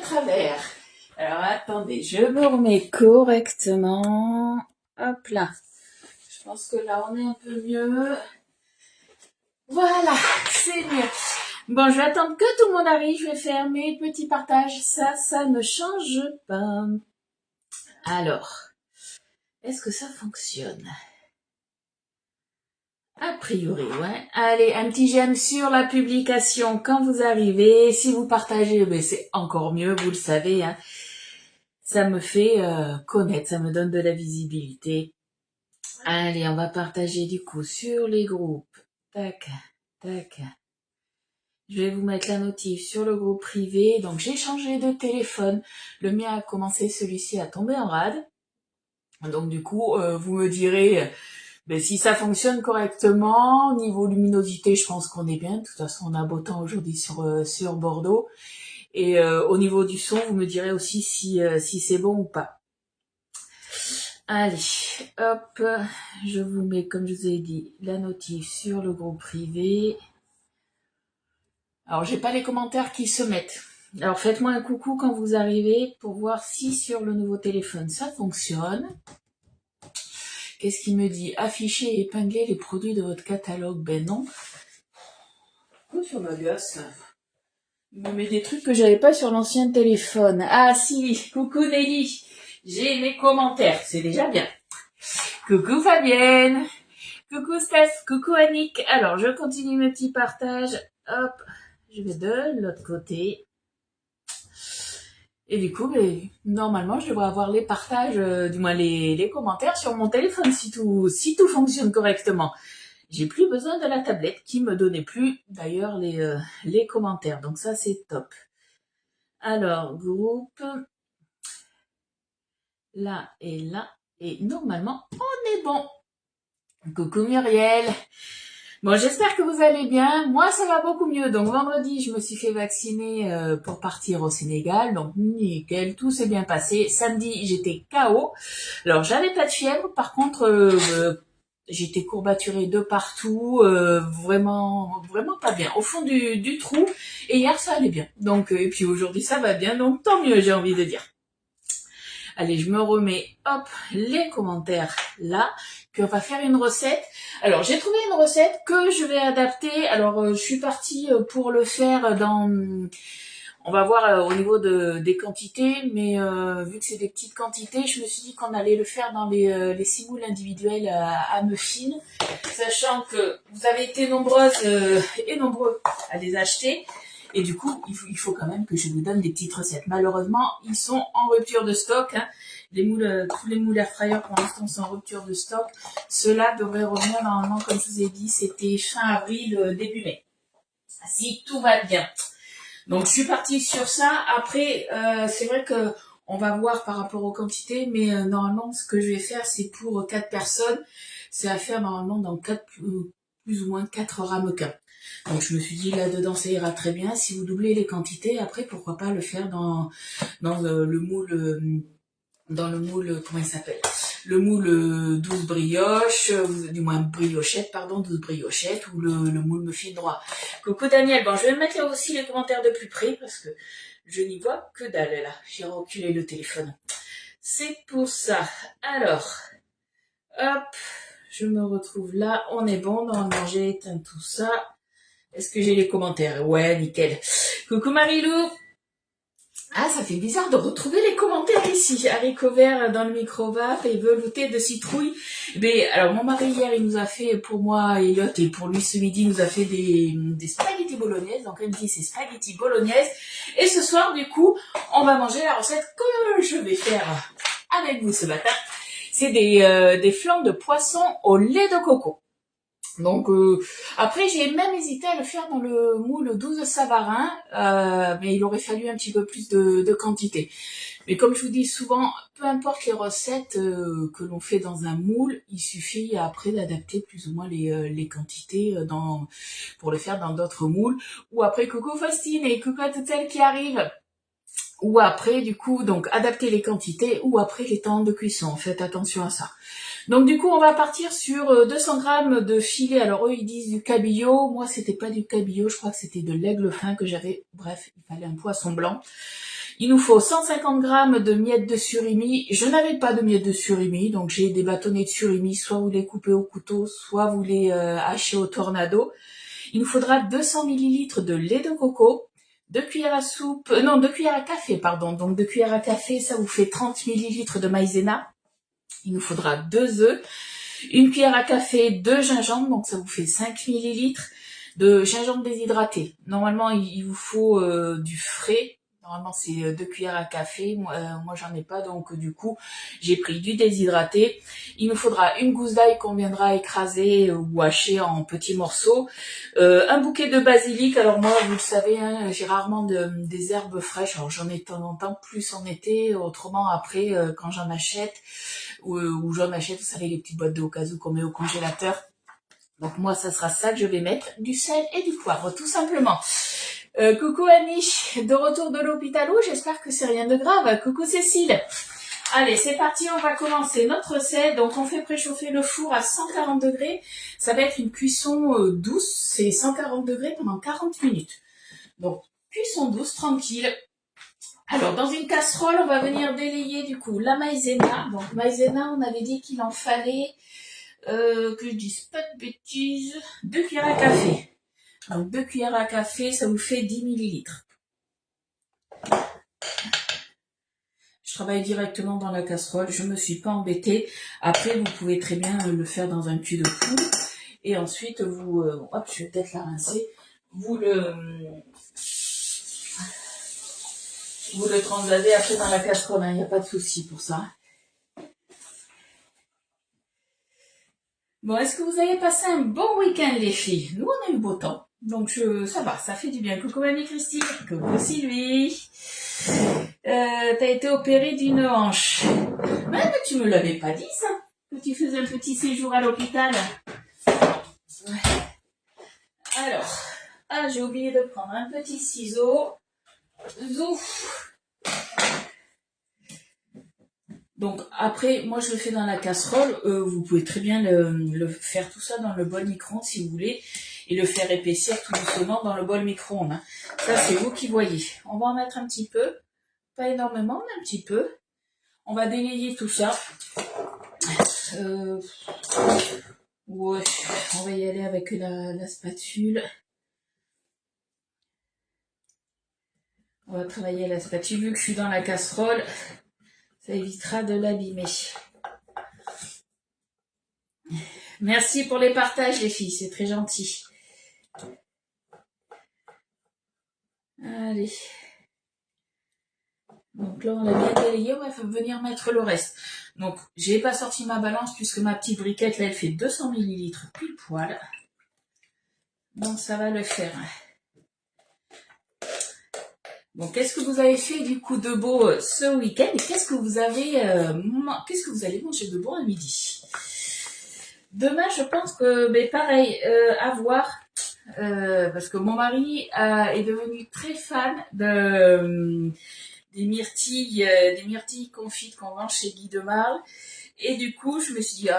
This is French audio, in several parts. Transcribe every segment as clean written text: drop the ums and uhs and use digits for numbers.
travers. Alors attendez, je me remets correctement. Hop là. Je pense que là on est un peu mieux. Voilà, c'est mieux. Bon, je vais attendre que tout le monde arrive. Je vais faire mes petits partages. Ça ne change pas. Alors, est-ce que ça fonctionne? A priori, ouais. Allez, un petit j'aime sur la publication quand vous arrivez. Si vous partagez, ben c'est encore mieux, vous le savez. Hein. Ça me fait connaître, ça me donne de la visibilité. Allez, on va partager du coup sur les groupes. Tac, tac. Je vais vous mettre la notif sur le groupe privé. Donc j'ai changé de téléphone. Le mien a commencé, celui-ci a tombé en rade. Donc du coup, vous me direz si ça fonctionne correctement. Niveau luminosité, je pense qu'on est bien. De toute façon, on a beau temps aujourd'hui sur Bordeaux. Et au niveau du son, vous me direz aussi si c'est bon ou pas. Allez, hop, je vous mets, comme je vous ai dit, la notif sur le groupe privé. Alors, j'ai pas les commentaires qui se mettent. Alors, faites-moi un coucou quand vous arrivez pour voir si sur le nouveau téléphone ça fonctionne. Qu'est-ce qu'il me dit? Afficher et épingler les produits de votre catalogue. Ben non. Coucou sur ma gosse. Il me met des trucs que j'avais pas sur l'ancien téléphone. Ah si, coucou Nelly. J'ai mes commentaires, c'est déjà bien. Coucou Fabienne. Coucou Steph, coucou Annick. Alors, je continue mes petits partages. Hop, je vais de l'autre côté. Et du coup, normalement, je devrais avoir les partages, du moins les commentaires sur mon téléphone si tout fonctionne correctement. J'ai plus besoin de la tablette qui me donnait plus, d'ailleurs, les commentaires. Donc ça, c'est top. Alors, groupe. Là et là. Et normalement, on est bon. Coucou Muriel. Bon, j'espère que vous allez bien. Moi, ça va beaucoup mieux. Donc, vendredi, je me suis fait vacciner pour partir au Sénégal. Donc, nickel, tout s'est bien passé. Samedi, j'étais KO. Alors, j'avais pas de fièvre. Par contre, j'étais courbaturée de partout. Vraiment pas bien. Au fond du trou. Et hier, ça allait bien. Donc, et puis aujourd'hui, ça va bien. Donc, tant mieux, j'ai envie de dire. Allez, je me remets, hop, les commentaires là. Puis on va faire une recette. Alors, j'ai trouvé une recette que je vais adapter. Alors, je suis partie pour le faire dans... On va voir au niveau des quantités, mais vu que c'est des petites quantités, je me suis dit qu'on allait le faire dans les simoules individuelles à muffins, sachant que vous avez été nombreuses et nombreux à les acheter. Et du coup, il faut quand même que je vous donne des petites recettes. Malheureusement, ils sont en rupture de stock. Hein. Tous les moules air fryer pour l'instant sont en rupture de stock. Cela devrait revenir normalement, comme je vous ai dit, c'était fin avril, début mai. Si tout va bien. Donc je suis partie sur ça. Après, c'est vrai que on va voir par rapport aux quantités, mais normalement, ce que je vais faire, c'est pour 4 personnes. C'est à faire normalement dans plus ou moins 4 ramequins. Donc je me suis dit là-dedans ça ira très bien. Si vous doublez les quantités, après pourquoi pas le faire dans le moule comment il s'appelle, le moule 12 brioches, du moins briochette, pardon, 12 briochettes, ou le moule muffin droit. Coucou Daniel, bon je vais mettre là aussi les commentaires de plus près parce que je n'y vois que dalle là. J'ai reculé le téléphone. C'est pour ça. Alors, hop, je me retrouve là, on est bon, normalement j'ai éteint tout ça. Est-ce que j'ai les commentaires? Ouais, nickel. Coucou Marilou. Ah, ça fait bizarre de retrouver les commentaires ici. Haricots verts dans le micro-vape et velouté de citrouille. Mais alors, mon mari hier, il nous a fait, pour moi, Elliot, et pour lui ce midi, il nous a fait des spaghettis bolognaises. Donc, elle me dit, c'est spaghettis bolognaises. Et ce soir, du coup, on va manger la recette que je vais faire avec vous ce matin. C'est des flancs de poisson au lait de coco. Donc après j'ai même hésité à le faire dans le moule 12 Savarin, mais il aurait fallu un petit peu plus de quantité. Mais comme je vous dis souvent, peu importe les recettes que l'on fait dans un moule, il suffit après d'adapter plus ou moins les quantités pour le faire dans d'autres moules. Ou après coucou Faustine et coucou à toutes celles qui arrivent. Ou après du coup donc adapter les quantités ou après les temps de cuisson. Faites attention à ça. Donc du coup, on va partir sur 200 grammes de filet. Alors eux, ils disent du cabillaud. Moi, c'était pas du cabillaud. Je crois que c'était de l'aigle fin que j'avais. Bref, il fallait un poisson blanc. Il nous faut 150 grammes de miettes de surimi. Je n'avais pas de miettes de surimi, donc j'ai des bâtonnets de surimi. Soit vous les coupez au couteau, soit vous les hachez au tornado. Il nous faudra 200 millilitres de lait de coco, 2 cuillères à soupe, non, 2 cuillères à café, pardon. Donc 2 cuillères à café, ça vous fait 30 millilitres de maïzena. Il nous faudra 2 œufs, 1 cuillère à café de gingembre, donc ça vous fait 5 millilitres de gingembre déshydraté. Normalement, il vous faut du frais. Normalement, c'est 2 cuillères à café. Moi j'en ai pas, donc du coup, j'ai pris du déshydraté. Il nous faudra une gousse d'ail qu'on viendra écraser ou hacher en petits morceaux. Un bouquet de basilic. Alors moi, vous le savez, hein, j'ai rarement des herbes fraîches. Alors j'en ai de temps en temps, plus en été. Autrement, après, quand j'en achète, ou j'en achète, vous savez, les petites boîtes de au cas où qu'on met au congélateur. Donc moi, ça sera ça que je vais mettre, du sel et du poivre, tout simplement. Coucou Annie, de retour de l'hôpital, j'espère que c'est rien de grave. Coucou Cécile. Allez, c'est parti, on va commencer notre recette. Donc on fait préchauffer le four à 140 degrés. Ça va être une cuisson douce, c'est 140 degrés pendant 40 minutes. Donc cuisson douce, tranquille. Alors dans une casserole, on va venir délayer du coup la maïzena. Donc maïzena, on avait dit qu'il en fallait, que je dise pas de bêtises, 2 cuillères à café. Donc 2 cuillères à café, ça vous fait 10 millilitres. Je travaille directement dans la casserole, je me suis pas embêtée. Après, vous pouvez très bien le faire dans un cul de poule. Et ensuite, vous, hop, je vais peut-être la rincer. Vous le transvasez après dans la casserole, il n'y a pas de souci pour ça. Bon, est-ce que vous avez passé un bon week-end, les filles? Nous, on a eu beau temps. Donc, ça va, ça fait du bien. Coucou, mamie Christine. Coucou, Sylvie. T'as été opérée d'une hanche. Mais tu me l'avais pas dit, ça, que tu faisais un petit séjour à l'hôpital. Ouais. Alors, j'ai oublié de prendre un petit ciseau. Zouf. Donc après, moi je le fais dans la casserole. Vous pouvez très bien le faire tout ça dans le bol micro-ondes si vous voulez. Et le faire épaissir tout doucement dans le bol micro-ondes. Hein. Ça, c'est vous qui voyez. On va en mettre un petit peu. Pas énormément, mais un petit peu. On va délayer tout ça. Ouais, on va y aller avec la spatule. On va travailler la spatule. Vu que je suis dans la casserole, ça évitera de l'abîmer. Merci pour les partages, les filles. C'est très gentil. Allez. Donc là, on a bien délayé. On va venir mettre le reste. Donc, j'ai pas sorti ma balance puisque ma petite briquette, là, elle fait 200 millilitres pile poil. Donc, ça va le faire. Bon, qu'est-ce que vous avez fait du coup de beau ce week-end et qu'est-ce que vous allez manger de bon à midi? Demain, je pense que, pareil, à voir, parce que mon mari est devenu très fan des myrtilles confites qu'on vend chez Guy de Marle. Et du coup, je me suis dit,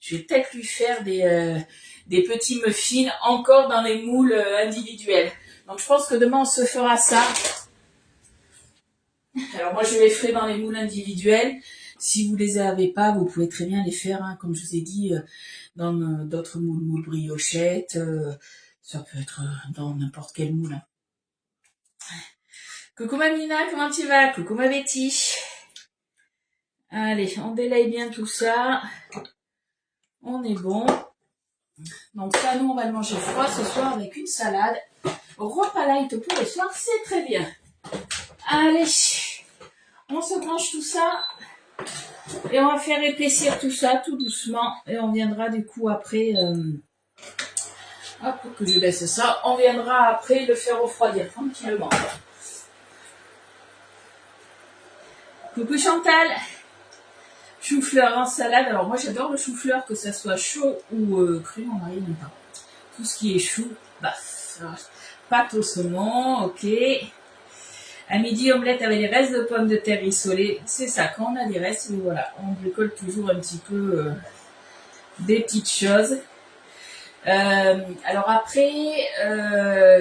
je vais peut-être lui faire des petits muffins encore dans les moules individuels. Donc je pense que demain on se fera ça. Alors moi je les ferai dans les moules individuels. Si vous les avez pas, vous pouvez très bien les faire, hein, comme je vous ai dit, dans d'autres moules briochettes. Ça peut être dans n'importe quel moule. Hein. Coucou Mamina, comment tu vas? Coucou ma Betty. Allez, on délaye bien tout ça. On est bon. Donc ça, nous on va le manger froid ce soir avec une salade. Repas light pour le soir, c'est très bien. Allez, on se branche tout ça et on va faire épaissir tout ça tout doucement et on viendra du coup après, hop, que je laisse ça, on viendra après le faire refroidir tranquillement. Coucou Chantal, chou-fleur en salade. Alors moi j'adore le chou-fleur, que ça soit chaud ou cru, mon mari n'aime pas. Tout ce qui est chou, pâte au saumon, ok. À midi, omelette avec les restes de pommes de terre rissolées. C'est ça, quand on a des restes, voilà, on bricole toujours un petit peu des petites choses. Alors après,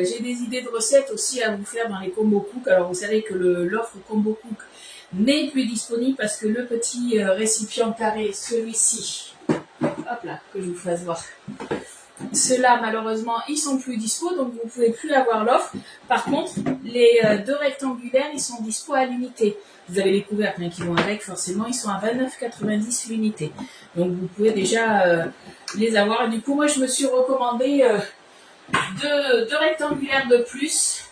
j'ai des idées de recettes aussi à vous faire dans les combo cook. Alors vous savez que l'offre combo cook n'est plus disponible parce que le petit récipient carré, celui-ci, hop là, que je vous fasse voir. Ceux-là, malheureusement, ils sont plus dispo, donc vous pouvez plus avoir l'offre. Par contre, les deux rectangulaires, ils sont dispo à l'unité. Vous avez les couvercles qui vont avec, forcément, ils sont à 29,90 l'unité. Donc vous pouvez déjà les avoir. Et du coup, moi, je me suis recommandé deux rectangulaires de plus.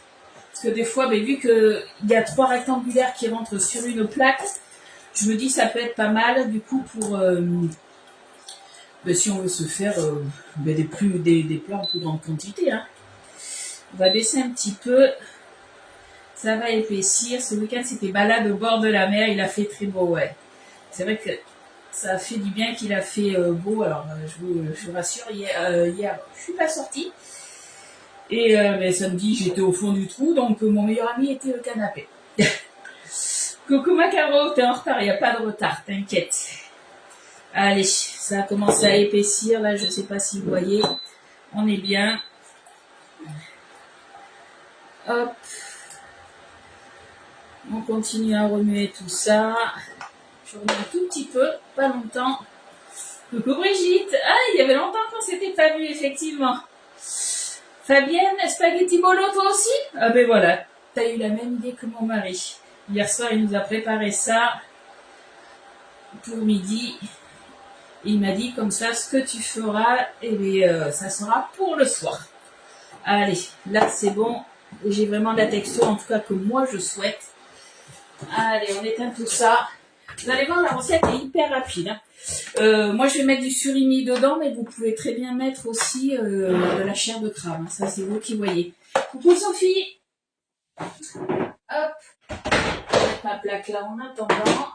Parce que des fois, vu qu'il y a 3 rectangulaires qui rentrent sur une plaque, je me dis ça peut être pas mal, du coup, pour... si on veut se faire des plats en plus grande quantité. Hein. On va baisser un petit peu. Ça va épaissir. Ce week-end, c'était balade au bord de la mer. Il a fait très beau, ouais. C'est vrai que ça a fait du bien qu'il a fait beau. Alors, je vous rassure, hier, je suis pas sortie. Et samedi, j'étais au fond du trou. Donc, mon meilleur ami était au canapé. Coucou Macaro, t'es en retard. Il n'y a pas de retard, t'inquiète. Allez, ça a commencé à épaissir, là, je ne sais pas si vous voyez. On est bien. Hop. On continue à remuer tout ça. Je remue un tout petit peu, pas longtemps. Coucou Brigitte. Ah, il y avait longtemps qu'on s'était pas vu, effectivement. Fabienne, spaghetti bolo, toi aussi? Ah ben voilà, t'as eu la même idée que mon mari. Hier soir, il nous a préparé ça pour midi. Il m'a dit comme ça, ce que tu feras, ça sera pour le soir. Allez, là c'est bon. J'ai vraiment la texture, en tout cas que moi je souhaite. Allez, on éteint tout ça. Vous allez voir, la recette est hyper rapide. Hein. Moi je vais mettre du surimi dedans, mais vous pouvez très bien mettre aussi de la chair de crabe. Hein. Ça c'est vous qui voyez. Coucou Sophie. Hop. Je vais mettre ma plaque là en attendant.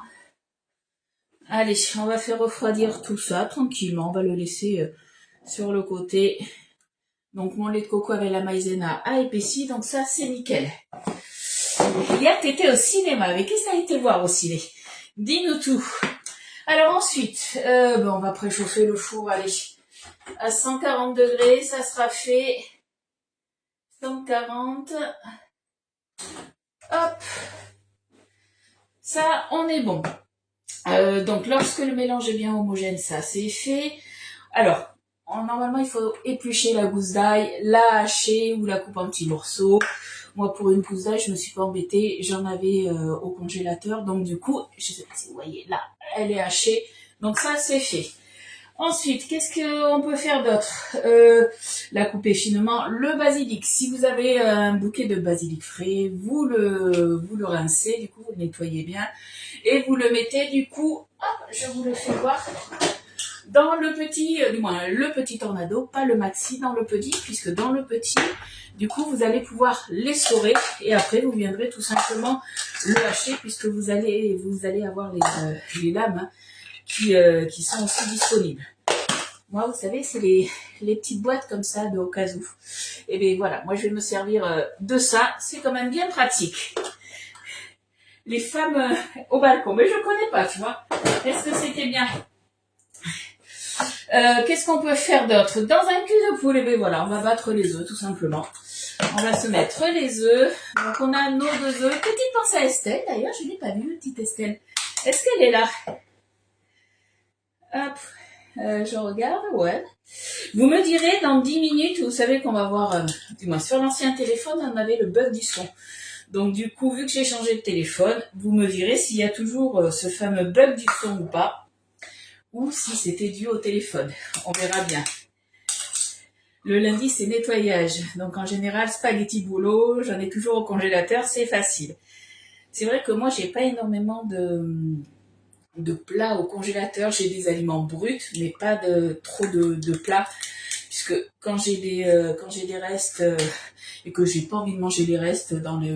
Allez, on va faire refroidir tout ça tranquillement. On va le laisser sur le côté. Donc, mon lait de coco avec la maïzena a épaissi. Donc, ça, c'est nickel. Hier, t'étais au cinéma. Mais qu'est-ce que t'as été voir au ciné? Dis-nous tout. Alors, ensuite, on va préchauffer le four. Allez, à 140 degrés, ça sera fait. 140. Hop. Ça, on est bon. Donc lorsque le mélange est bien homogène, ça c'est fait. Alors, normalement il faut éplucher la gousse d'ail, la hacher ou la couper en petits morceaux. Moi pour une gousse d'ail, je me suis pas embêtée, j'en avais au congélateur. Donc du coup, je sais pas si vous voyez là, elle est hachée. Donc ça c'est fait. Ensuite, qu'est-ce qu'on peut faire d'autre? La couper finement. Le basilic, si vous avez un bouquet de basilic frais, vous le rincez, du coup vous le nettoyez bien et vous le mettez du coup, hop, je vous le fais voir, dans le petit, du moins le petit tornado, pas le maxi, dans le petit, puisque dans le petit, du coup vous allez pouvoir l'essorer et après vous viendrez tout simplement le hacher puisque vous allez avoir les lames. Hein, qui sont aussi disponibles. Moi, vous savez, c'est les petites boîtes comme ça de au cas où. Et bien voilà, moi je vais me servir de ça. C'est quand même bien pratique. Les femmes au balcon, mais je connais pas, tu vois. Est-ce que c'était bien? Qu'est-ce qu'on peut faire d'autre? Dans un cul de poule, et bien voilà, on va battre les œufs tout simplement. On va se mettre les œufs. Donc on a nos 2 œufs. Petite pensée à Estelle, d'ailleurs, je n'ai pas vu, petite Estelle. Est-ce qu'elle est là? Hop, je regarde, ouais. Vous me direz dans 10 minutes, vous savez qu'on va voir, du moins sur l'ancien téléphone, on avait le bug du son. Donc du coup, vu que j'ai changé de téléphone, vous me direz s'il y a toujours ce fameux bug du son ou pas, ou si c'était dû au téléphone. On verra bien. Le lundi, c'est nettoyage. Donc en général, spaghetti boulot, j'en ai toujours au congélateur, c'est facile. C'est vrai que moi, j'ai pas énormément de plats au congélateur, j'ai des aliments bruts, mais pas trop de plats, puisque quand j'ai des restes et que j'ai pas envie de manger les restes dans les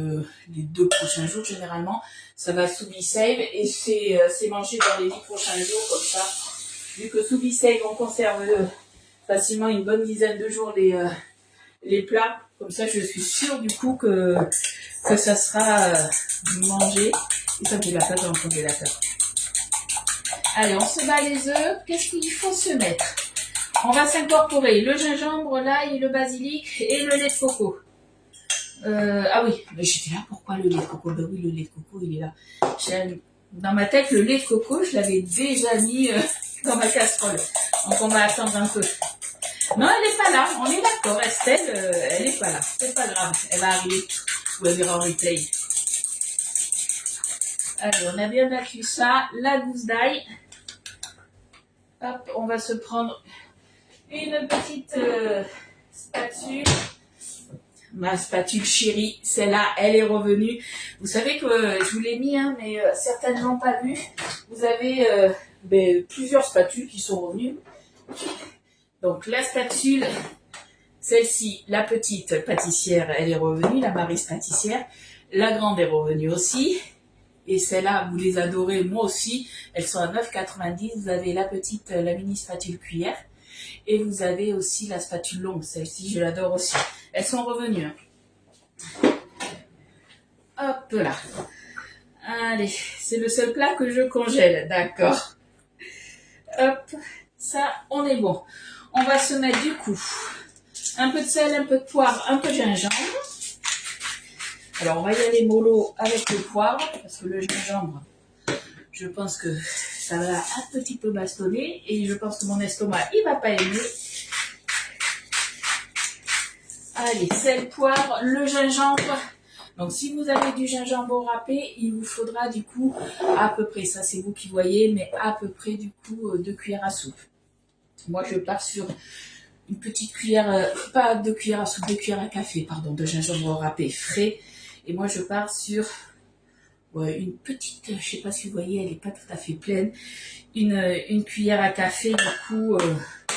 2 prochains jours, généralement, ça va sous B-Save et c'est mangé dans les 10 prochains jours comme ça. Vu que sous B-Save, on conserve facilement une bonne dizaine de jours les plats, comme ça je suis sûre du coup que ça sera mangé et ça vous la place dans le congélateur. Allez, on se bat les œufs. Qu'est-ce qu'il faut se mettre? On va s'incorporer le gingembre, l'ail, le basilic et le lait de coco. Ah oui, mais j'étais là, pourquoi le lait de coco? Ben oui, le lait de coco, il est là. Dans ma tête, le lait de coco, je l'avais déjà mis dans ma casserole. Donc on va attendre un peu. Non, elle n'est pas là, on est d'accord. Estelle, elle n'est pas là. C'est pas grave, elle va arriver. Ou elle verra en replay. Allez, on a bien battu ça. La gousse d'ail. Hop, on va se prendre une petite spatule. Ma spatule chérie, celle-là, elle est revenue. Vous savez que je vous l'ai mis, hein, mais certains n'ont pas vu. Vous avez plusieurs spatules qui sont revenues. Donc la spatule, celle-ci, la petite pâtissière, elle est revenue, la Mary's pâtissière. La grande est revenue aussi. Et celle-là, vous les adorez, moi aussi. Elles sont à 9,90. Vous avez la petite, la mini spatule cuillère. Et vous avez aussi la spatule longue. Celle-ci, je l'adore aussi. Elles sont revenues. Hop là. Allez, c'est le seul plat que je congèle. D'accord. Hop, ça, on est bon. On va se mettre du coup un peu de sel, un peu de poivre, un peu de gingembre. Alors, on va y aller mollo avec le poivre, parce que le gingembre, je pense que ça va un petit peu bastonner, et je pense que mon estomac, il va pas aimer. Allez, sel, poivre, le gingembre. Donc, si vous avez du gingembre râpé, il vous faudra du coup à peu près, ça c'est vous qui voyez, mais à peu près du coup 2 cuillères à soupe. Moi, je pars sur une petite cuillère, pas 2 cuillères à soupe, 2 cuillères à café, pardon, de gingembre râpé frais. Et moi, je pars sur une petite, je sais pas si vous voyez, elle n'est pas tout à fait pleine, une cuillère à café du coup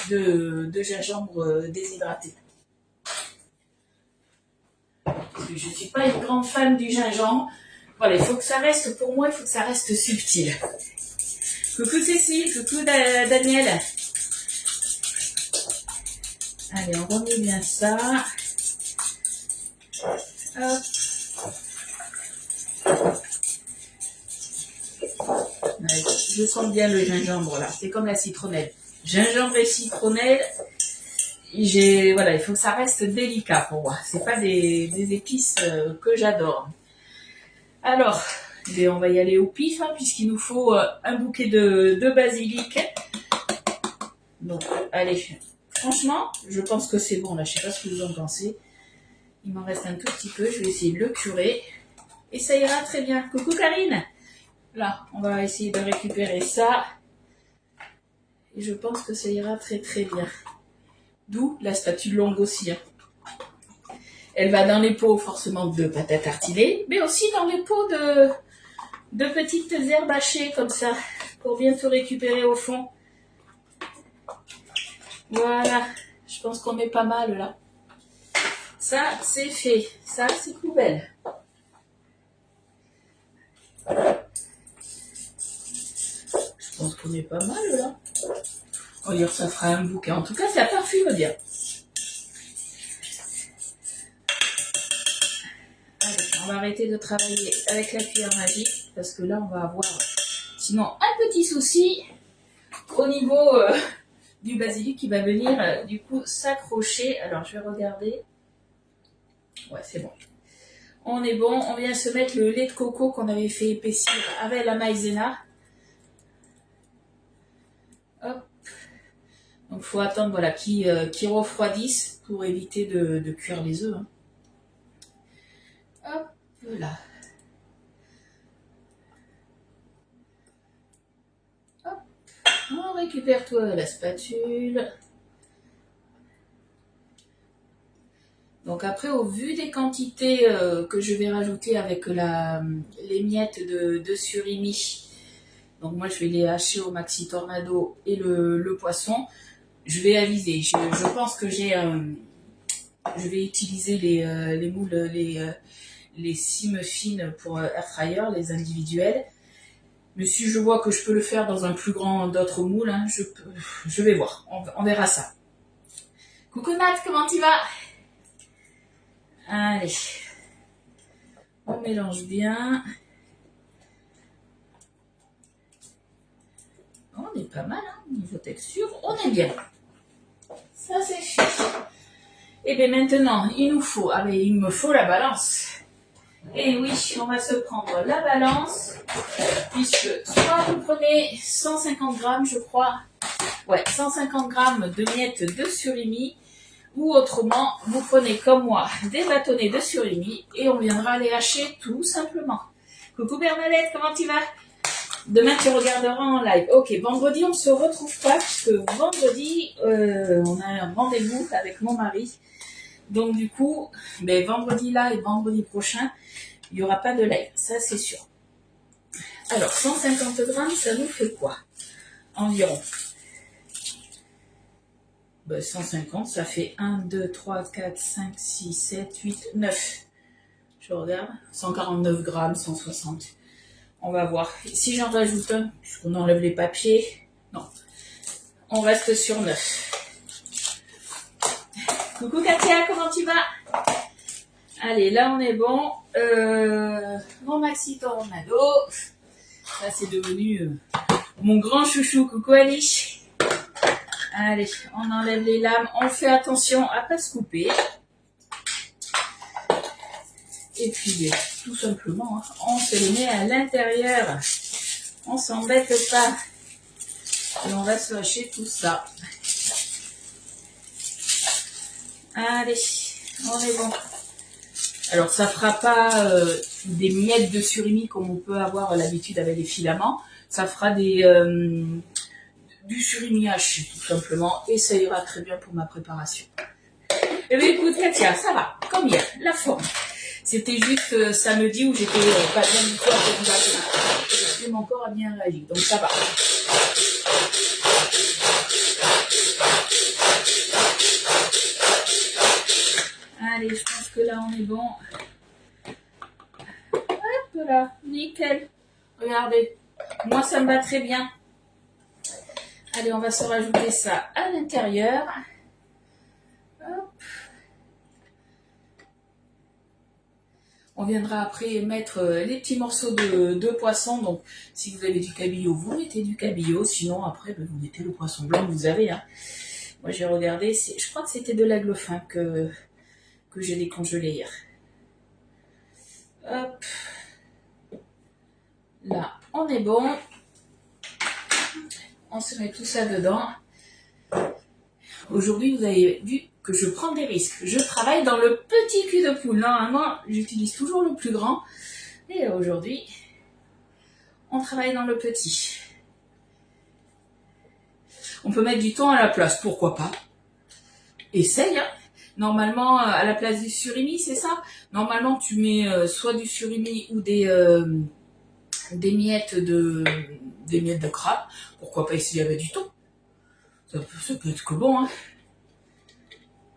de gingembre déshydraté. Parce que je ne suis pas une grande fan du gingembre. Voilà, il faut que ça reste, pour moi, il faut que ça reste subtil. Coucou Cécile, coucou Daniel. Allez, on remet bien ça. Hop. Allez, je sens bien le gingembre là, c'est comme la citronnelle. Gingembre et citronnelle, voilà, il faut que ça reste délicat pour moi. C'est pas des épices que j'adore. Alors, on va y aller au pif, hein, puisqu'il nous faut un bouquet de basilic. Donc, allez, franchement, je pense que c'est bon là, je sais pas ce que vous en pensez. Il m'en reste un tout petit peu, je vais essayer de le curer. Et ça ira très bien. Coucou Karine. Là, on va essayer de récupérer ça. Et je pense que ça ira très très bien. D'où la spatule longue aussi. Hein. Elle va dans les pots forcément de pâte à tartiner, mais aussi dans les pots de petites herbes hachées comme ça, pour bien tout récupérer au fond. Voilà, je pense qu'on est pas mal là. Ça, c'est fait. Ça, c'est poubelle. Je pense qu'on est pas mal là. On va dire que ça fera un bouquet. En tout cas, ça parfume bien. Allez, on va arrêter de travailler avec la cuillère magique parce que là, on va avoir sinon un petit souci au niveau du basilic qui va venir du coup s'accrocher. Alors, je vais regarder. Ouais, c'est bon. On est bon. On vient se mettre le lait de coco qu'on avait fait épaissir avec la maïzena. Hop. Donc, il faut attendre voilà, qu'ils refroidissent pour éviter de cuire les œufs. Hein. Hop là. Hop. On récupère tout avec la spatule. Donc après, au vu des quantités que je vais rajouter avec les miettes de surimi, donc moi je vais les hacher au maxi tornado et le poisson, je vais aviser. Je pense que je vais utiliser les moules, les cimes fines pour air fryer, les individuels. Mais si je vois que je peux le faire dans un plus grand d'autres moules, hein, je vais voir. On verra ça. Coucou Nat, comment tu vas? Allez, on mélange bien. On est pas mal, hein, niveau texture, on est bien. Ça c'est fait. Et bien maintenant, il me faut la balance. Et oui, on va se prendre la balance, puisque soit vous prenez 150 grammes, je crois, ouais, 150 grammes de miettes de surimi, ou autrement, vous prenez comme moi des bâtonnets de surimi et on viendra les hacher tout simplement. Coucou Bernadette, comment tu vas? Demain tu regarderas en live. Ok, vendredi on ne se retrouve pas puisque vendredi on a un rendez-vous avec mon mari. Donc du coup, ben, vendredi là et vendredi prochain, il n'y aura pas de live, ça c'est sûr. Alors 150 grammes, ça nous fait quoi? Environ. 150, ça fait 1, 2, 3, 4, 5, 6, 7, 8, 9. Je regarde. 149 grammes, 160. On va voir. Si j'en rajoute un, puisqu'on enlève les papiers, non. On reste sur 9. Coucou Katia, comment tu vas? Allez, là on est bon. Mon maxi tornado. Ça c'est devenu mon grand chouchou. Coucou Ali. Allez, on enlève les lames. On fait attention à ne pas se couper. Et puis, tout simplement, on se le met à l'intérieur. On s'embête pas. Et on va se hacher tout ça. Allez, on est bon. Alors, ça fera pas des miettes de surimi comme on peut avoir l'habitude avec les filaments. Ça fera du surimi haché, tout simplement. Et ça ira très bien pour ma préparation. Eh bien, écoute, Katia, ça va. Comme hier, la forme. C'était juste samedi où j'étais pas bien du tout à ce mon corps a bien réagi, donc ça va. Allez, je pense que là on est bon. Hop là, nickel. Regardez, moi ça me va très bien. Allez, on va se rajouter ça à l'intérieur. Hop. On viendra après mettre les petits morceaux de poisson. Donc, si vous avez du cabillaud, vous mettez du cabillaud. Sinon, après, vous mettez le poisson blanc que vous avez. Hein. Moi, j'ai regardé. Je crois que c'était de l'aigle fin que j'ai décongelé hier. Hop. Là, on est bon. On se met tout ça dedans. Aujourd'hui, vous avez vu que je prends des risques. Je travaille dans le petit cul de poule. Normalement, j'utilise toujours le plus grand. Et aujourd'hui, on travaille dans le petit. On peut mettre du thon à la place, pourquoi pas. Essaye, hein. Normalement, à la place du surimi, c'est ça. Normalement, tu mets soit du surimi ou des miettes de crabe. Pourquoi pas essayer avec du thon? Ça peut être que bon, hein.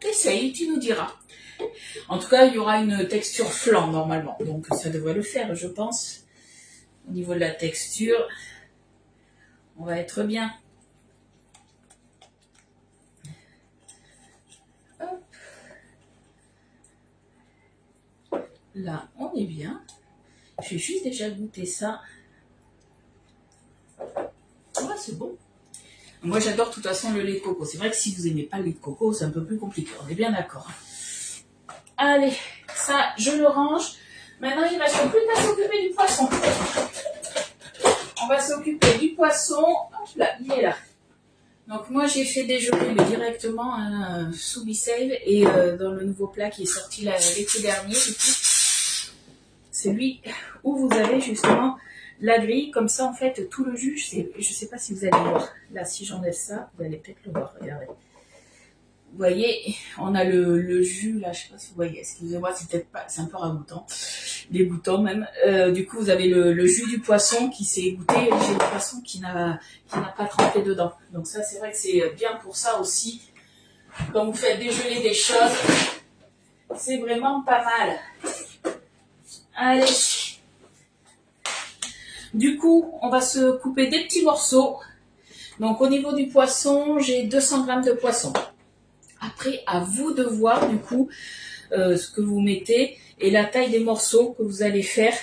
Essaye, tu nous diras. En tout cas, il y aura une texture flan normalement. Donc, ça devrait le faire, je pense. Au niveau de la texture, on va être bien. Hop. Là, on est bien. Je vais juste déjà goûter ça. Ouais, c'est bon. Moi, j'adore de toute façon le lait de coco. C'est vrai que si vous n'aimez pas le lait de coco, c'est un peu plus compliqué. On est bien d'accord. Allez, ça, je le range. Maintenant, il ne reste plus qu'à s'occuper du poisson. On va s'occuper du poisson. Hop là, il est là. Donc, moi, j'ai fait déjeuner directement sous Bisave et dans le nouveau plat qui est sorti l'été dernier. Du coup, c'est lui où vous avez justement la grille. Comme ça, en fait, tout le jus, je sais pas si vous allez voir. Là, si j'enlève ça, vous allez peut-être le voir. Regardez. Vous voyez, on a le jus là, je sais pas si vous voyez, excusez-moi, c'est un peu ragoûtant, dégoûtant même. Du coup, vous avez le jus du poisson qui s'est égoutté et le jus du poisson qui n'a pas trempé dedans. Donc ça, c'est vrai que c'est bien pour ça aussi. Quand vous faites dégeler des choses, c'est vraiment pas mal. Allez. Du coup, on va se couper des petits morceaux. Donc au niveau du poisson, j'ai 200 grammes de poisson. Après, à vous de voir du coup ce que vous mettez et la taille des morceaux que vous allez faire.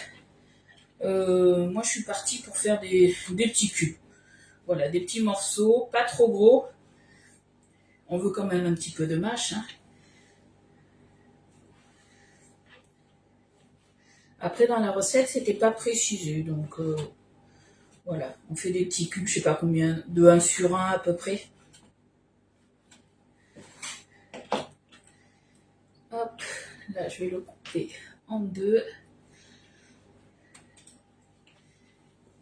Moi, je suis partie pour faire des petits cubes. Voilà, des petits morceaux, pas trop gros. on veut quand même un petit peu de mâche. Hein. Après, dans la recette, c'était pas précisé. Donc, voilà. On fait des petits cubes, je sais pas combien, de 1 sur 1 à peu près. Hop, là, je vais le couper en 2.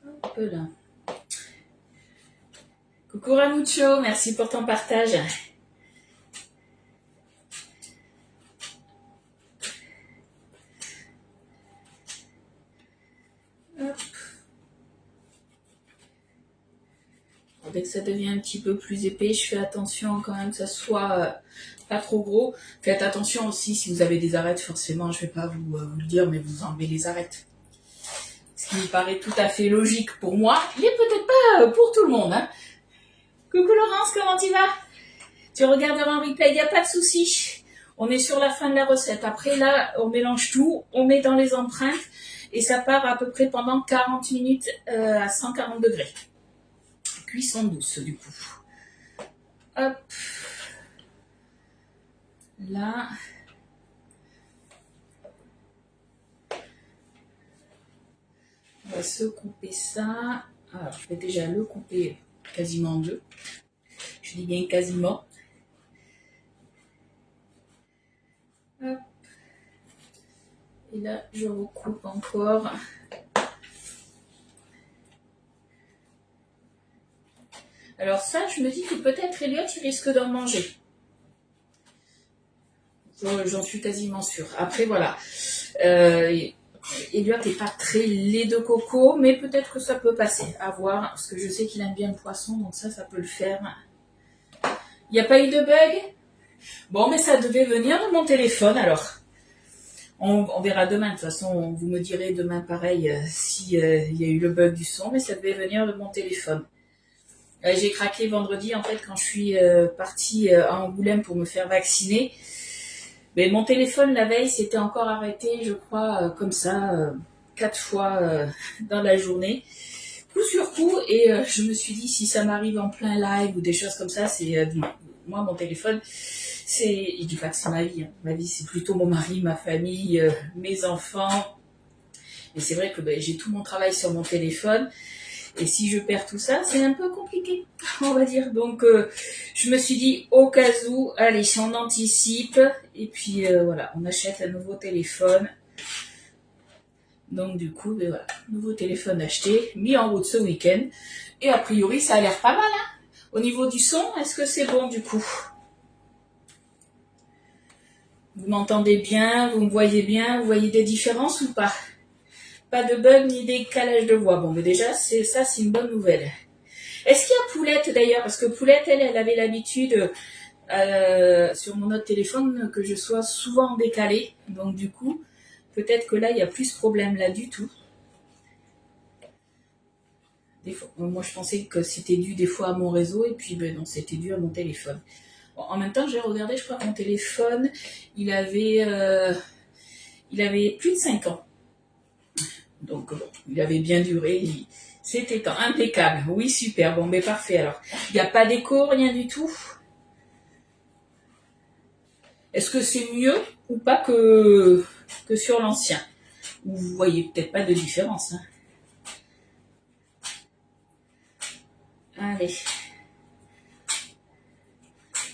Hop là. Coucou Ramucho, merci pour ton partage. Hop. Dès que ça devient un petit peu plus épais, je fais attention quand même que ça soit pas trop gros. Faites attention aussi si vous avez des arêtes, forcément, je vais pas vous le dire, mais vous enlevez les arêtes. Ce qui me paraît tout à fait logique pour moi, il est peut-être pas pour tout le monde. Hein. Coucou Laurence, comment tu vas? Tu regarderas en replay, il n'y a pas de souci. On est sur la fin de la recette. Après là, on mélange tout, on met dans les empreintes et ça part à peu près pendant 40 minutes à 140 degrés. Cuisson douce du coup. Hop. Là. On va se couper ça. Alors, je vais déjà le couper quasiment en 2. Je dis bien quasiment. Hop. Et là, je recoupe encore. Alors ça, je me dis que peut-être Elliot, il risque d'en manger. J'en suis quasiment sûre. Après, voilà. Elliot n'est pas très lait de coco, mais peut-être que ça peut passer. À voir, parce que je sais qu'il aime bien le poisson, donc ça peut le faire. Il n'y a pas eu de bug? Bon, mais ça devait venir de mon téléphone, alors. On verra demain, de toute façon, vous me direz demain pareil s'il y a eu le bug du son, mais ça devait venir de mon téléphone. J'ai craqué vendredi, en fait, quand je suis partie à Angoulême pour me faire vacciner. Mais mon téléphone, la veille, s'était encore arrêté, je crois, comme ça, 4 fois dans la journée. Coup sur coup, et je me suis dit, si ça m'arrive en plein live ou des choses comme ça, c'est... moi, mon téléphone, c'est... Je dis pas que c'est ma vie. Hein. Ma vie, c'est plutôt mon mari, ma famille, mes enfants. Et c'est vrai que j'ai tout mon travail sur mon téléphone. Et si je perds tout ça, c'est un peu compliqué, on va dire. Donc, je me suis dit, au cas où, allez, on anticipe. Et puis, voilà, on achète un nouveau téléphone. Donc, du coup, voilà, nouveau téléphone acheté, mis en route ce week-end. Et a priori, ça a l'air pas mal. Hein. Au niveau du son, est-ce que c'est bon, du coup? Vous m'entendez bien? Vous me voyez bien? Vous voyez des différences ou pas? Pas de bug ni décalage de voix. Bon, mais déjà, c'est une bonne nouvelle. Est-ce qu'il y a Poulette d'ailleurs? Parce que Poulette, elle avait l'habitude sur mon autre téléphone que je sois souvent décalée. Donc du coup, peut-être que là, il n'y a plus ce problème-là du tout. Des fois, moi, je pensais que c'était dû des fois à mon réseau et puis ben non, c'était dû à mon téléphone. Bon, en même temps, j'ai regardé, je crois que mon téléphone, il avait plus de 5 ans. Donc, bon, il avait bien duré. C'était impeccable. Oui, super. Bon, mais parfait. Alors, il n'y a pas d'écho, rien du tout. Est-ce que c'est mieux ou pas que sur l'ancien? Vous voyez peut-être pas de différence. Hein. Allez.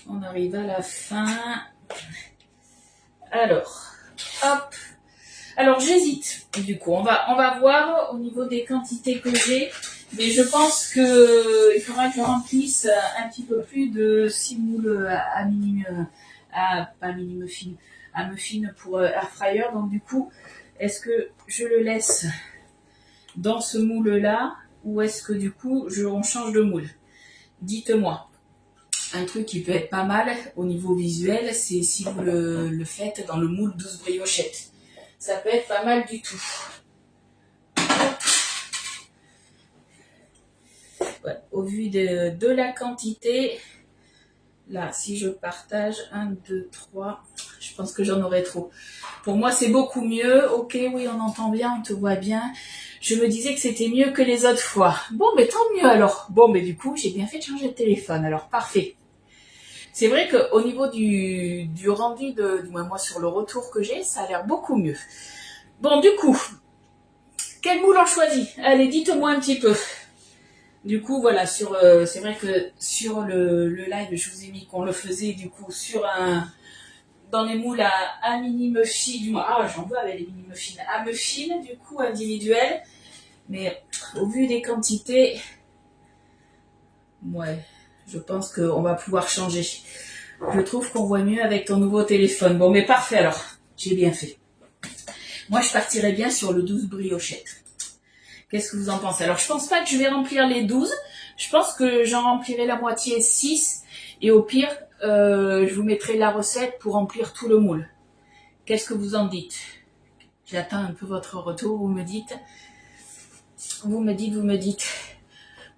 On arrive à la fin. Alors, hop. Alors j'hésite, du coup, on va voir au niveau des quantités que j'ai, mais je pense que il faudra que je remplisse un petit peu plus de 6 moules à muffin pour air fryer. Donc du coup, est-ce que je le laisse dans ce moule-là ou est-ce que du coup, on change de moule? Dites-moi. Un truc qui peut être pas mal au niveau visuel, c'est si vous le faites dans le moule 12 briochettes. Ça peut être pas mal du tout. Ouais, au vu de la quantité, là, si je partage 1, 2, 3, je pense que j'en aurai trop. Pour moi, c'est beaucoup mieux. Ok, oui, on entend bien, on te voit bien. Je me disais que c'était mieux que les autres fois. Bon, mais tant mieux alors. Bon, mais du coup, j'ai bien fait de changer de téléphone. Alors, parfait. C'est vrai qu'au niveau du rendu, du moins moi sur le retour que j'ai, ça a l'air beaucoup mieux. Bon, du coup, quel moule on choisit? Allez, dites-moi un petit peu. Du coup, voilà, c'est vrai que sur le live, je vous ai mis qu'on le faisait du coup dans les moules à mini muffin, du moins, j'en veux avec les mini muffins, à muffin, du coup, individuel. Mais au vu des quantités, ouais, je pense qu'on va pouvoir changer. Je trouve qu'on voit mieux avec ton nouveau téléphone. Bon, mais parfait alors, j'ai bien fait. Moi, je partirais bien sur le 12 briochettes. Qu'est-ce que vous en pensez? Alors, je pense pas que je vais remplir les 12. Je pense que j'en remplirai la moitié 6. Et au pire, je vous mettrai la recette pour remplir tout le moule. Qu'est-ce que vous en dites? J'attends un peu votre retour. Vous me dites.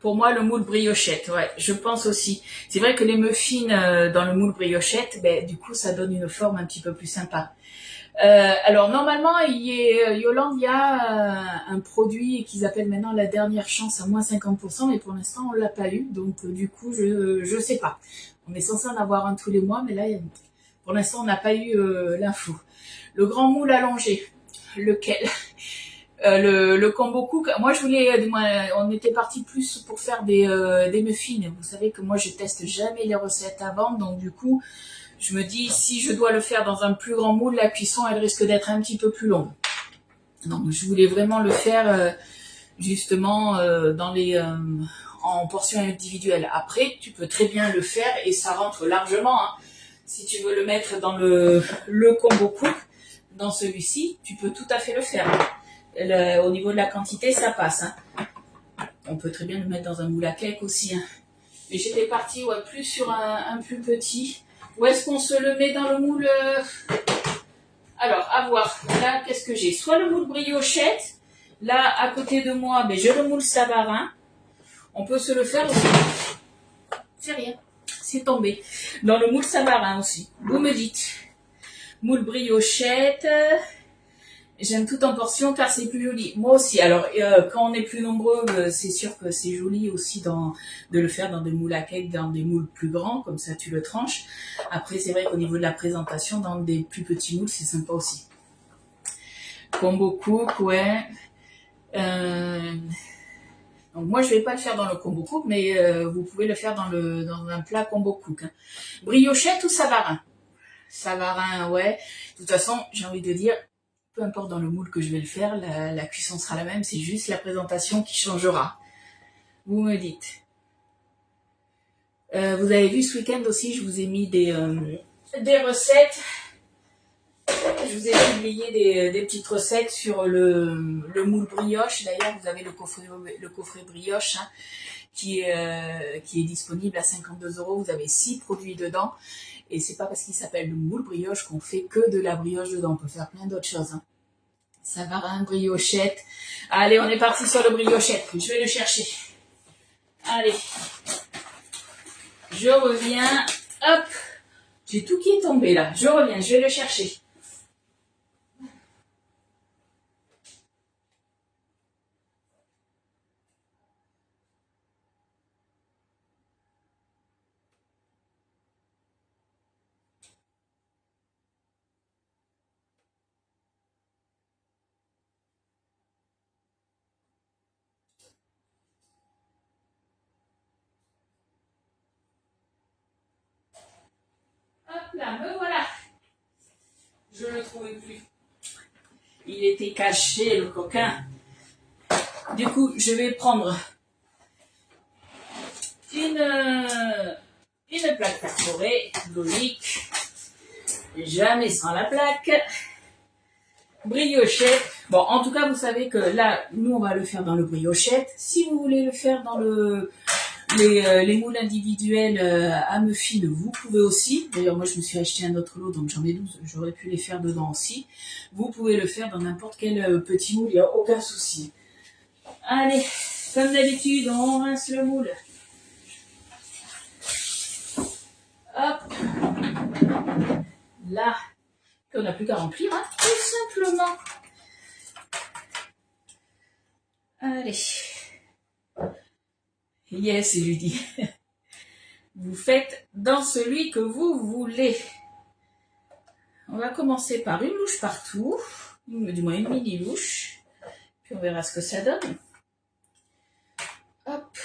Pour moi, le moule briochette, ouais, je pense aussi. C'est vrai que les muffins dans le moule briochette, ben, du coup, ça donne une forme un petit peu plus sympa. Alors normalement, Yolande, il y a un produit qu'ils appellent maintenant la dernière chance à moins 50%, mais pour l'instant on l'a pas eu, donc du coup je sais pas. On est censé en avoir un tous les mois, mais là pour l'instant on n'a pas eu l'info. Le grand moule allongé, lequel? Le combo cook, moi je voulais, on était parti plus pour faire des muffins. Vous savez que moi je teste jamais les recettes avant, donc du coup je me dis, si je dois le faire dans un plus grand moule, la cuisson, elle risque d'être un petit peu plus longue. Donc, je voulais vraiment le faire justement en portions individuelles. Après, tu peux très bien le faire et ça rentre largement. Hein. Si tu veux le mettre dans le combo cook, dans celui-ci, tu peux tout à fait le faire. Au niveau de la quantité, ça passe. Hein. On peut très bien le mettre dans un moule à cake aussi. Hein. Mais j'étais partie plus sur un plus petit. Où est-ce qu'on se le met dans le moule Alors, à voir. Là, qu'est-ce que j'ai? Soit le moule briochette. Là, à côté de moi, j'ai le moule Savarin. On peut se le faire aussi. C'est rien. C'est tombé. Dans le moule Savarin aussi. Vous me dites. Moule briochette. J'aime tout en portion car c'est plus joli. Moi aussi. Alors, quand on est plus nombreux, c'est sûr que c'est joli aussi de le faire dans des moules à cake, dans des moules plus grands, comme ça tu le tranches. Après, c'est vrai qu'au niveau de la présentation, dans des plus petits moules, c'est sympa aussi. Combo cook, ouais. Donc moi, je vais pas le faire dans le combo cook, mais vous pouvez le faire dans un plat combo cook. Hein. Briochette ou Savarin? Savarin, ouais. De toute façon, j'ai envie de dire, peu importe dans le moule que je vais le faire, la cuisson sera la même, c'est juste la présentation qui changera. Vous me dites. Vous avez vu ce week-end aussi, je vous ai mis des recettes. Je vous ai publié des petites recettes sur le moule brioche. D'ailleurs, vous avez le coffret brioche hein, qui est disponible à 52 €. Vous avez 6 produits dedans. Et c'est pas parce qu'il s'appelle le moule brioche qu'on fait que de la brioche dedans. On peut faire plein d'autres choses. Hein. Savarin, briochette. Allez, on est parti sur le briochette. Je vais le chercher. Allez. Je reviens. Hop. J'ai tout qui est tombé là. Je reviens, je vais le chercher. Hop là, me voilà. Je ne le trouvais plus. Il était caché, le coquin. Du coup, je vais prendre une plaque perforée, logique. Jamais sans la plaque. Briochette. Bon, en tout cas, vous savez que là, nous, on va le faire dans le briochette. Si vous voulez le faire dans les moules individuels à muffins, vous pouvez aussi. D'ailleurs, moi, je me suis acheté un autre lot, donc j'en ai 12. J'aurais pu les faire dedans aussi. Vous pouvez le faire dans n'importe quel petit moule, il n'y a aucun souci. Allez, comme d'habitude, on rince le moule. Hop. Là. On n'a plus qu'à remplir, hein, tout simplement. Allez. Yes, Judy. Vous faites dans celui que vous voulez. On va commencer par une louche partout, du moins une mini louche, puis on verra ce que ça donne. Hop.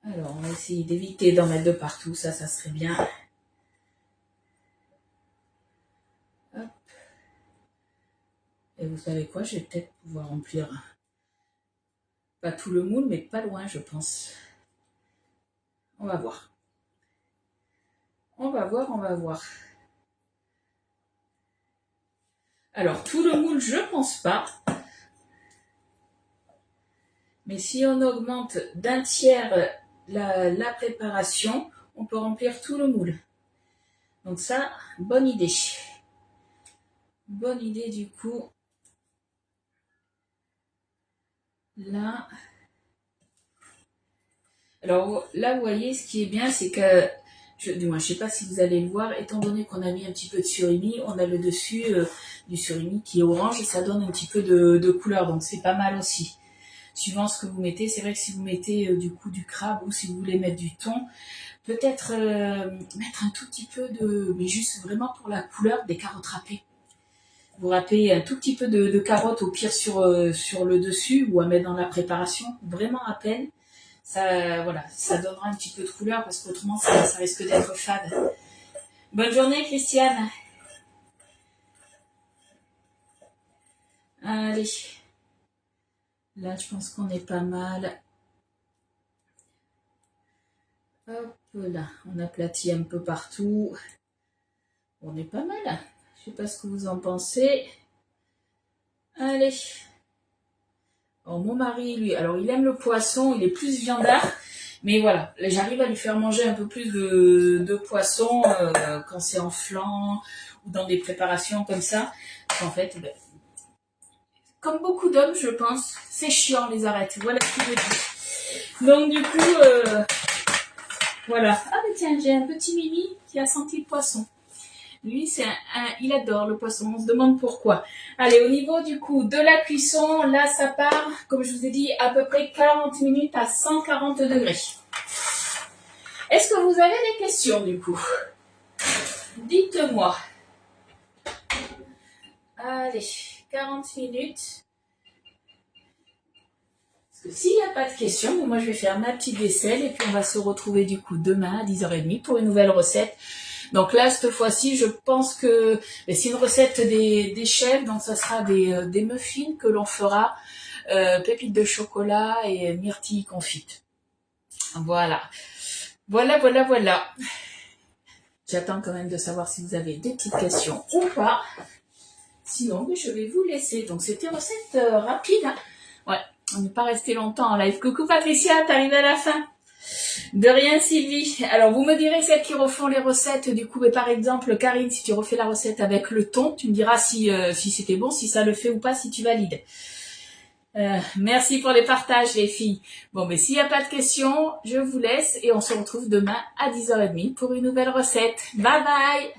Alors, on va essayer d'éviter d'en mettre de partout, ça serait bien. Hop. Et vous savez quoi, je vais peut-être pouvoir remplir, pas tout le moule, mais pas loin, je pense. On va voir. On va voir, on va voir. Alors, tout le moule, je pense pas. Mais si on augmente d'un tiers la préparation, on peut remplir tout le moule. Donc ça, bonne idée. Bonne idée du coup. Là. Alors là, vous voyez, ce qui est bien, c'est que, du moins, je sais pas si vous allez le voir, étant donné qu'on a mis un petit peu de surimi, on a le dessus du surimi qui est orange et ça donne un petit peu de couleur. Donc c'est pas mal aussi. Suivant ce que vous mettez, c'est vrai que si vous mettez du coup du crabe ou si vous voulez mettre du thon, peut-être mettre un tout petit peu mais juste vraiment pour la couleur, des carottes râpées. Vous râpez un tout petit peu de carottes au pire sur le dessus ou à mettre dans la préparation, vraiment à peine. Ça, voilà, ça donnera un petit peu de couleur parce qu'autrement ça risque d'être fade. Bonne journée Christiane. Allez. Là, je pense qu'on est pas mal. Hop là, on aplatit un peu partout. On est pas mal. Je sais pas ce que vous en pensez. Allez. Alors, mon mari, lui, alors il aime le poisson, il est plus viandard. Mais voilà, j'arrive à lui faire manger un peu plus de poisson quand c'est en flan ou dans des préparations comme ça. En fait, ben, comme beaucoup d'hommes, je pense, c'est chiant les arêtes. Voilà ce que je dis. Donc du coup, voilà. Ah mais tiens, j'ai un petit mini qui a senti le poisson. Lui, il adore le poisson. On se demande pourquoi. Allez, au niveau du coup de la cuisson, là, ça part, comme je vous ai dit, à peu près 40 minutes à 140 degrés. Est-ce que vous avez des questions du coup? Dites-moi. Allez, 40 minutes. Parce que s'il n'y a pas de questions, moi je vais faire ma petite vaisselle et puis on va se retrouver du coup demain à 10h30 pour une nouvelle recette. Donc là, cette fois-ci, je pense que c'est une recette des chefs, donc ça sera des muffins que l'on fera, pépites de chocolat et myrtilles confites. Voilà. Voilà. J'attends quand même de savoir si vous avez des petites questions ou pas. Sinon, je vais vous laisser. Donc c'était recette rapide. Hein. Ouais, on n'est pas resté longtemps en live. Coucou Patricia, t'arrives à la fin. De rien Sylvie. Alors vous me direz celles qui refont les recettes du coup, mais par exemple Karine, si tu refais la recette avec le thon, tu me diras si c'était bon, si ça le fait ou pas, si tu valides. Merci pour les partages les filles. Bon mais s'il n'y a pas de questions, je vous laisse et on se retrouve demain à 10h30 pour une nouvelle recette. Bye bye.